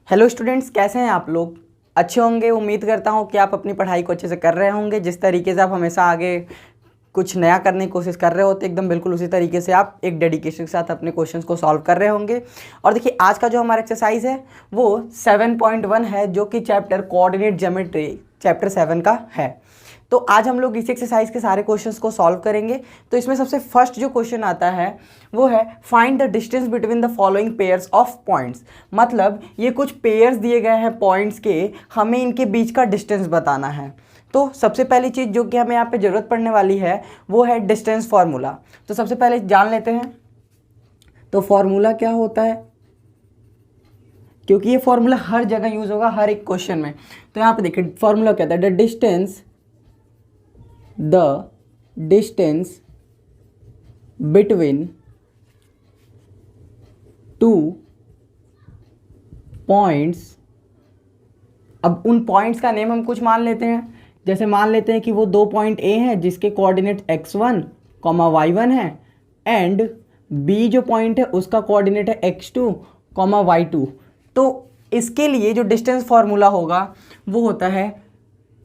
Hello students, कैसे हैं आप लोग। अच्छे होंगे। उम्मीद करता हूं कि आप अपनी पढ़ाई को अच्छे से कर रहे होंगे। जिस तरीके से आप हमेशा आगे कुछ नया करने की कोशिश कर रहे होते एकदम बिल्कुल उसी तरीके से आप एक डेडिकेशन के साथ अपने क्वेश्चंस को सॉल्व कर रहे होंगे। और देखिए, आज का जो हमारा एक्सरसाइज है वो 7.1 है, जो कि चैप्टर कोऑर्डिनेट ज्योमेट्री चैप्टर 7 का है। तो आज हम लोग इस एक्सरसाइज के सारे क्वेश्चंस को सॉल्व करेंगे। तो इसमें सबसे फर्स्ट जो क्वेश्चन आता है वो है find the distance between the following pairs of points. मतलब ये कुछ पेयर्स दिए गए हैं पॉइंट्स के, हमें इनके बीच का डिस्टेंस बताना है। तो सबसे पहली चीज़ जो कि हमें यहाँ पे ज़रूरत पड़ने वाली है वो है डिस्टेंस फार्मूला। तो सबसे पहले जान लेते हैं तो फार्मूला क्या होता है, क्योंकि ये फार्मूला हर जगह यूज़ होगा हर एक क्वेश्चन में। तो यहाँ पे देखिए फार्मूला क्या था, the distance between two points. अब उन पॉइंट्स का नेम हम कुछ मान लेते हैं, जैसे मान लेते हैं कि वो दो पॉइंट ए हैं जिसके कोऑर्डिनेट x1, y1 है, एंड बी जो पॉइंट है उसका कोऑर्डिनेट है x2, y2। तो इसके लिए जो डिस्टेंस फार्मूला होगा वो होता है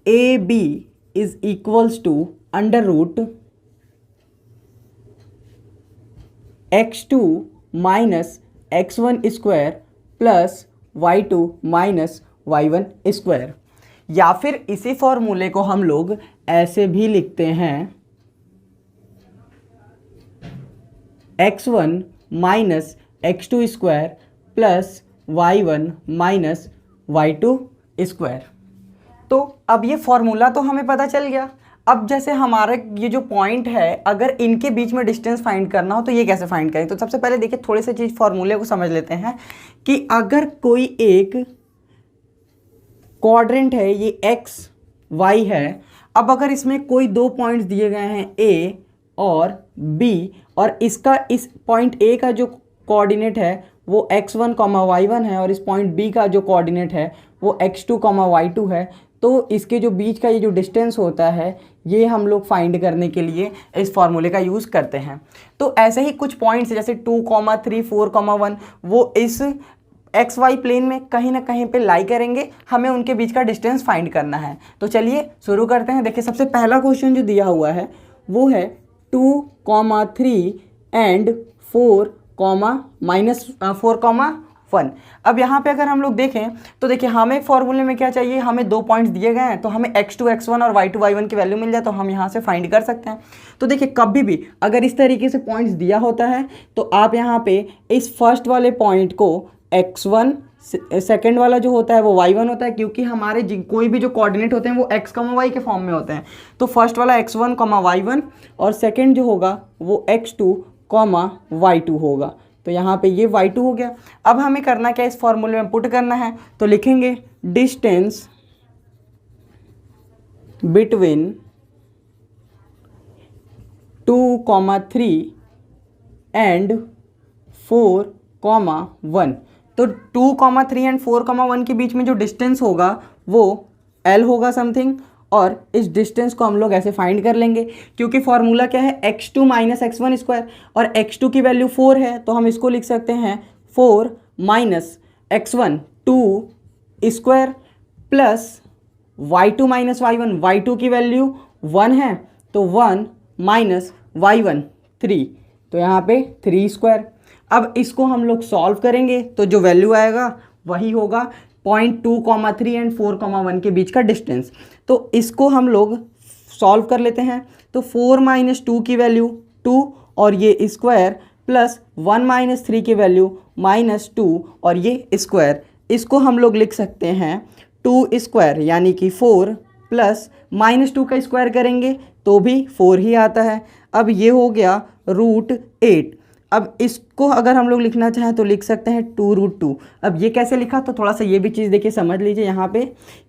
A B is equals to under root x2 minus x1 square plus y2 minus y1 square. या फिर इसी फॉर्मूले को हम लोग ऐसे भी लिखते हैं x1 minus x2 square plus y1 minus y2 square. तो अब ये फॉर्मूला तो हमें पता चल गया। अब जैसे हमारा ये जो पॉइंट है, अगर इनके बीच में डिस्टेंस फाइंड करना हो तो ये कैसे फाइंड करें। तो सबसे पहले देखिए थोड़ी सी चीज़ फॉर्मूले को समझ लेते हैं कि अगर कोई एक क्वाड्रेंट है, ये एक्स वाई है। अब अगर इसमें कोई दो पॉइंट्स दिए गए हैं ए और बी, और इसका इस पॉइंट ए का जो कोऑर्डिनेट है वो x1, y1 है, और इस पॉइंट बी का जो कोऑर्डिनेट है वो x2, y2 है। तो इसके जो बीच का ये जो डिस्टेंस होता है ये हम लोग फाइंड करने के लिए इस फॉर्मूले का यूज़ करते हैं। तो ऐसे ही कुछ पॉइंट्स जैसे 2, 3, 4, 1 वो इस एक्स वाई प्लेन में कहीं ना कहीं पे लाई करेंगे, हमें उनके बीच का डिस्टेंस फाइंड करना है। तो चलिए शुरू करते हैं। देखिए सबसे पहला क्वेश्चन जो दिया हुआ है वो है 2, 3 एंड 4, -4, 1। अब यहाँ पे अगर हम लोग देखें तो देखिए हमें फॉर्मूले में क्या चाहिए, हमें दो पॉइंट्स दिए गए हैं तो हमें x2, x1 और y2, y1 की वैल्यू मिल जाए तो हम यहाँ से फाइंड कर सकते हैं। तो देखिए कभी भी अगर इस तरीके से पॉइंट्स दिया होता है तो आप यहाँ पे इस फर्स्ट वाले पॉइंट को x1, सेकेंड वाला जो होता है वो y1 होता है, क्योंकि हमारे कोई भी जो कोऑर्डिनेट होते हैं वो x, y के फॉर्म में होते हैं। तो फर्स्ट वाला x1, y1 और सेकेंड जो होगा वो x2, y2 होगा। तो यहाँ पे ये y2 हो गया। अब हमें करना क्या, इस फॉर्मूले में पुट करना है। तो लिखेंगे डिस्टेंस बिटवीन 2, 3 एंड 4, 1। तो 2, 3 एंड 4, 1 के बीच में जो डिस्टेंस होगा वो L होगा समथिंग, और इस डिस्टेंस को हम लोग ऐसे फाइंड कर लेंगे, क्योंकि फॉर्मूला क्या है x2 माइनस x1 स्क्वायर, और x2 की वैल्यू 4 है तो हम इसको लिख सकते हैं 4 minus x1 2 square plus y2 minus y1, y2 की वैल्यू 1 है तो 1 माइनस y1 3, तो यहाँ पे 3 स्क्वायर। अब इसको हम लोग सॉल्व करेंगे तो जो वैल्यू आएगा वही होगा 0.2, 3 एंड 4, 1 के बीच का डिस्टेंस। तो इसको हम लोग सॉल्व कर लेते हैं। तो 4 माइनस 2 की वैल्यू 2 और ये स्क्वायर, प्लस 1 माइनस 3 की वैल्यू -2 और ये स्क्वायर। इसको हम लोग लिख सकते हैं 2 स्क्वायर यानी कि 4 प्लस -2 का स्क्वायर करेंगे तो भी 4 ही आता है। अब ये हो गया √8। अब इसको अगर हम लोग लिखना चाहें तो लिख सकते हैं 2√2। अब ये कैसे लिखा, तो थोड़ा सा ये भी चीज़ देखिए समझ लीजिए यहाँ पे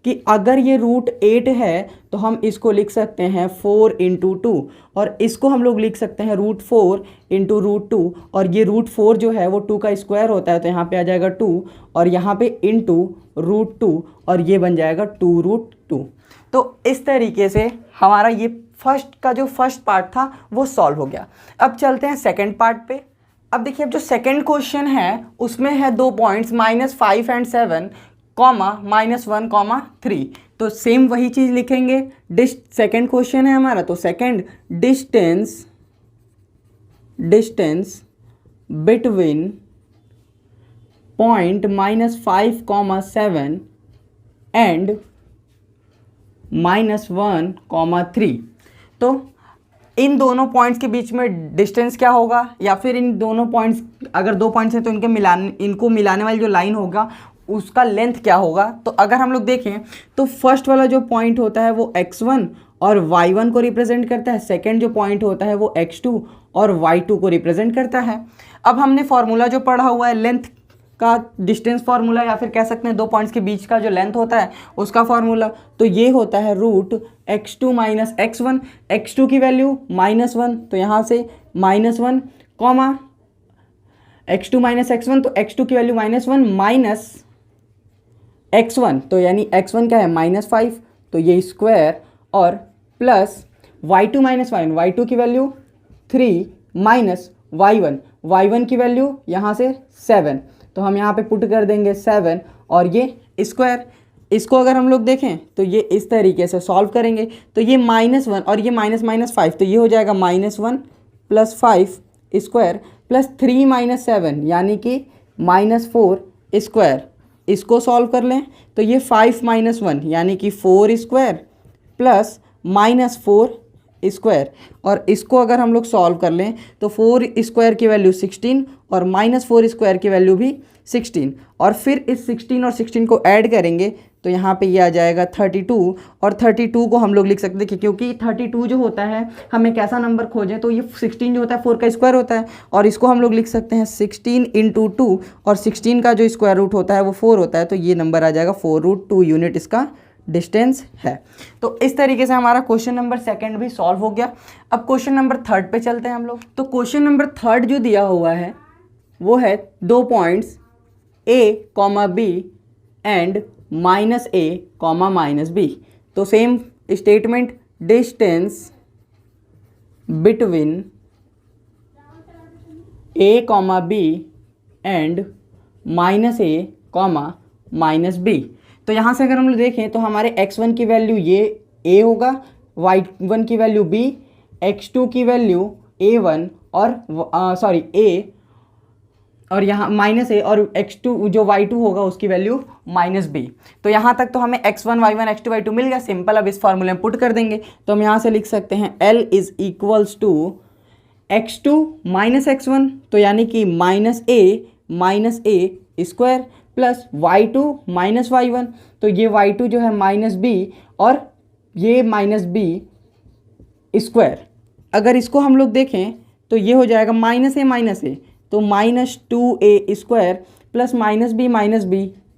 कि अगर ये √8 है तो हम इसको लिख सकते हैं 4 × 2, और इसको हम लोग लिख सकते हैं √4 × √2, और ये √4 जो है वो 2 का स्क्वायर होता है तो यहाँ पे आ जाएगा 2, और यहाँ पे इंटू √2, और ये बन जाएगा 2√2। तो इस तरीके से हमारा ये फर्स्ट का जो फर्स्ट पार्ट था वो सॉल्व हो गया। अब चलते हैं सेकेंड पार्ट पे। अब देखिए, अब जो सेकंड क्वेश्चन है उसमें है 2 पॉइंट्स -5 and 7 कॉमा -1, 3। तो सेम वही चीज़ लिखेंगे। सेकंड क्वेश्चन है हमारा, तो second distance between point -5, 7 and -1, 3। तो इन दोनों पॉइंट्स के बीच में डिस्टेंस क्या होगा, या फिर इन दोनों पॉइंट्स, अगर 2 पॉइंट्स हैं तो इनको मिलाने वाली जो लाइन होगा उसका लेंथ क्या होगा। तो अगर हम लोग देखें तो फर्स्ट वाला जो पॉइंट होता है वो x1 और y1 को रिप्रेजेंट करता है, सेकंड जो पॉइंट होता है वो x2 और y2 को रिप्रेजेंट करता है। अब हमने फॉर्मूला जो पढ़ा हुआ है लेंथ का, डिस्टेंस फार्मूला, या फिर कह सकते हैं 2 पॉइंट्स के बीच का जो लेंथ होता है उसका फार्मूला, तो ये होता है √x2 - x1। x2 की वैल्यू -1, तो यहाँ से -1 कॉमा x2 - x1, तो x2 की वैल्यू -1 माइनस x1, तो यानी x1 क्या है -5, तो ये स्क्वायर, और प्लस y2 - y1, y2 की वैल्यू 3 माइनस y1 की वैल्यू यहाँ से 7, तो हम यहाँ पे पुट कर देंगे 7 और ये स्क्वायर। इसको अगर हम लोग देखें तो ये इस तरीके से सॉल्व करेंगे, तो ये -1 और ये -5, तो ये हो जाएगा -1 + 5 स्क्वायर प्लस 3 - 7 यानी कि -4 स्क्वायर। इसको सॉल्व कर लें तो ये 5 - 1 यानी कि 4 स्क्वायर प्लस -4 स्क्वायर, और इसको अगर हम लोग सॉल्व कर लें तो 4 स्क्वायर की वैल्यू 16 और -4 स्क्वायर की वैल्यू भी 16, और फिर इस 16 और 16 को ऐड करेंगे तो यहाँ पे ये आ जाएगा 32, और 32 को हम लोग लिख सकते हैं क्योंकि 32 जो होता है हमें कैसा नंबर खोजें, तो ये 16 जो होता है 4 का स्क्वायर होता है, और इसको हम लोग लिख सकते हैं 16 × 2, और 16 का जो स्क्वायर रूट होता है वो 4 होता है, तो ये नंबर आ जाएगा 4√2 यूनिट इसका डिस्टेंस है। तो इस तरीके से हमारा क्वेश्चन नंबर सेकंड भी सॉल्व हो गया। अब क्वेश्चन नंबर थर्ड पे चलते हैं हम लोग। तो क्वेश्चन नंबर थर्ड जो दिया हुआ है वो है 2 points A, B and -A, -B। तो same statement, distance between A, B and -A, -B। तो यहाँ से अगर हम लोग देखें तो हमारे x1 की वैल्यू ये a होगा, y1 की वैल्यू b, x2 की वैल्यू a1 और a, और यहाँ -a, और x2 जो y2 होगा उसकी वैल्यू -b। तो यहाँ तक तो हमें x1, y1, x2, y2 मिल गया। सिंपल, अब इस फॉर्मूले में पुट कर देंगे तो हम यहाँ से लिख सकते हैं L = x2 - x1, तो यानी कि -a square plus y2 - y1, तो ये y2 जो है -b और ये -b स्क्वायर। अगर इसको हम लोग देखें तो ये हो जाएगा -a, तो -2a square plus -b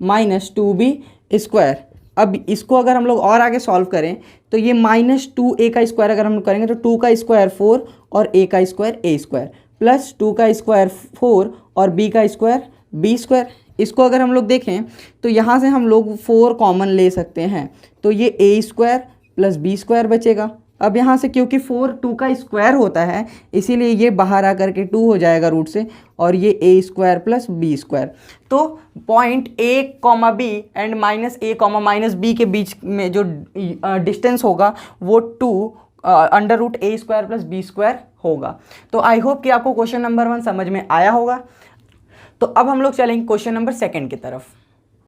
-2b square. अब इसको अगर हम लोग और आगे सॉल्व करें तो ये -2a का स्क्वायर अगर हम लोग करेंगे तो 2 का स्क्वायर 4 और a का स्क्वायर a स्क्वायर, प्लस 2 का स्क्वायर 4 और b का स्क्वायर b स्क्वायर। इसको अगर हम लोग देखें तो यहाँ से हम लोग 4 कॉमन ले सकते हैं, तो ये a square plus b square बचेगा। अब यहाँ से क्योंकि 4 2 का स्क्वायर होता है इसीलिए ये बाहर आकर के 2 हो जाएगा रूट से, और ये a square plus b square. तो point a, b and -a, -b के बीच में जो डिस्टेंस होगा वो 2 √a square plus b square होगा। तो आई होप कि आपको क्वेश्चन नंबर 1 समझ में आया होगा। तो अब हम लोग चलेंगे क्वेश्चन नंबर सेकंड की तरफ।